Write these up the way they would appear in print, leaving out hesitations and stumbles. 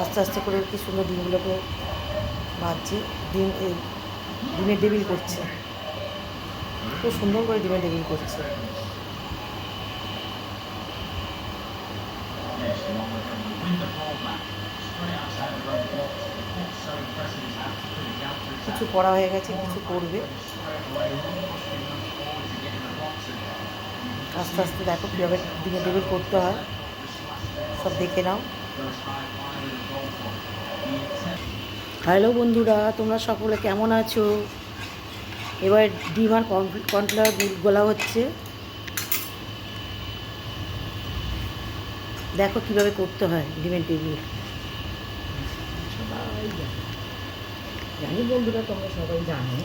আস্তে আস্তে করে কি সুন্দর ডিমগুলোকে ভাজছে। ডিমের টেবিল করছে, খুব সুন্দর করে ডিমের টেবিল করছে। কিছু করা হয়ে গেছে, কিছু করবে। আস্তে আস্তে দেখো কীভাবে ডিমের টেবিল করতে হয়, সব দেখে নাও। হ্যালো বন্ধুরা, তোমরা সকলে কেমন আছো? এবার ডিম আর কর্নফ্লাওয়ার গোলা হচ্ছে, দেখো কিভাবে করতে হয় ডিমের টেবিল। জানি বন্ধুরা, তোমরা সবাই জানো।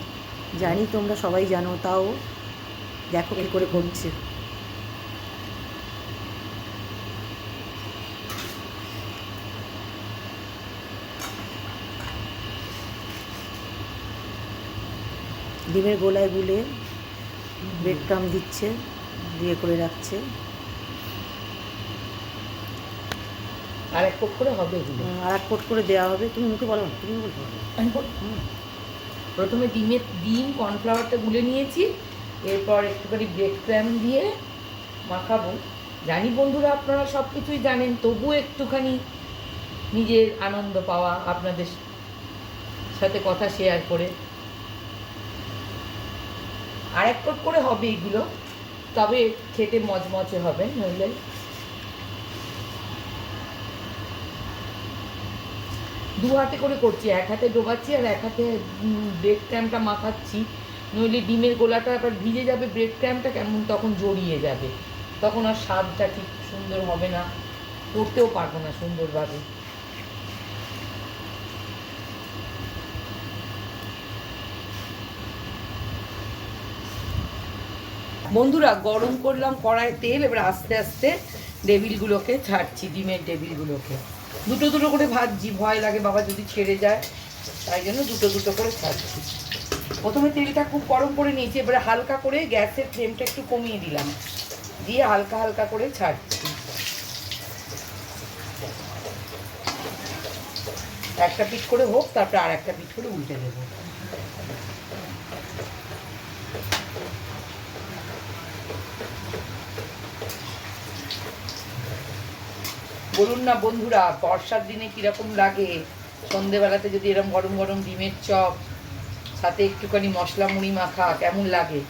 জানি তোমরা সবাই জানো, তাও দেখো কী করে করছে। ডিমের গোলায় গুলে ব্রেড ক্রাম্ব দিচ্ছে, দিয়ে করে রাখছে। আর এক কোট করে হবে এগুলো, আর এক কোট করে দেওয়া হবে। তুমি মুখে বলো না, তুমি বলতে পারো। প্রথমে ডিম কর্নফ্লাওয়ারটা গুলে নিয়েছি, এরপর একটুখানি ব্রেড ক্রাম্ব দিয়ে মাখাবো। জানি বন্ধুরা আপনারা সব কিছুই জানেন, তবুও একটুখানি নিজের আনন্দ পাওয়া, আপনাদের সাথে কথা শেয়ার করে। আর এক কোট করে হবে এগুলো, তবে খেতে মচমচে হবে। নইলে দু হাতে করে করছি, এক হাতে ডোবাচ্ছি আর এক হাতে ব্রেড ক্রাম্বটা মাখাচ্ছি। নইলে ডিমের গোলাটা আবার ভিজে যাবে, ব্রেড ক্রাম্বটা কেমন তখন জড়িয়ে যাবে, তখন আর স্বাদটা ঠিক সুন্দর হবে না, করতেও পারবো না সুন্দরভাবে। বন্ধুরা গরম করলাম কড়াইয়ে তেল, এবার আস্তে আস্তে টেবিলগুলোকে ছাড়ছি, ডিমের টেবিলগুলোকে দুটো দুটো করে ভাজছি, ভয় লাগে বাবা যদি ছেড়ে যায়, তাই জন্য দুটো দুটো করে ছাড়ছি। প্রথমে তেলটা খুব গরম করে নিয়েছি, এবারে হালকা করে গ্যাসের ফ্লেমটা একটু কমিয়ে দিলাম, দিয়ে হালকা হালকা করে ছাড়ছি। একটা পিঠ করে হোক, তারপরে আর একটা পিঠ করে উল্টে দেবো। বলুন না বন্ধুরা, বর্ষার দিনে কিরকম লাগে সন্ধেবেলাতে যদি এরকম গরম গরম ডিমের চপ, সাথে একটুখানি মশলা মুড়ি মাখা, কেমন লাগে?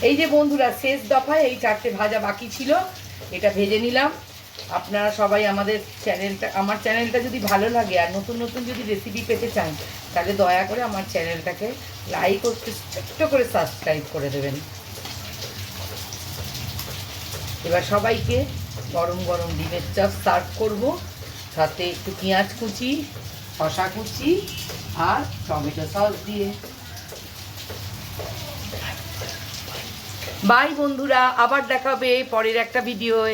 এই যে বন্ধুরা, শেষ দফায় এই চারটে ভাজা বাকি ছিল, এটা ভেজে নিলাম। আপনারা সবাই আমার চ্যানেলটা যদি ভালো লাগে আর নতুন নতুন যদি রেসিপি পেতে চান, তাহলে দয়া করে আমার চ্যানেলটাকে লাইক ও ছোট্ট করে সাবস্ক্রাইব করে দেবেন। এবার সবাইকে গরম গরম ডিমের চপ সার্ভ করব, সাথে একটু পেঁয়াজ কুচি, শসা কুচি আর টমেটো সস দিয়ে। বাই বন্ধুরা, আবার দেখা হবে পরের একটা ভিডিওয়।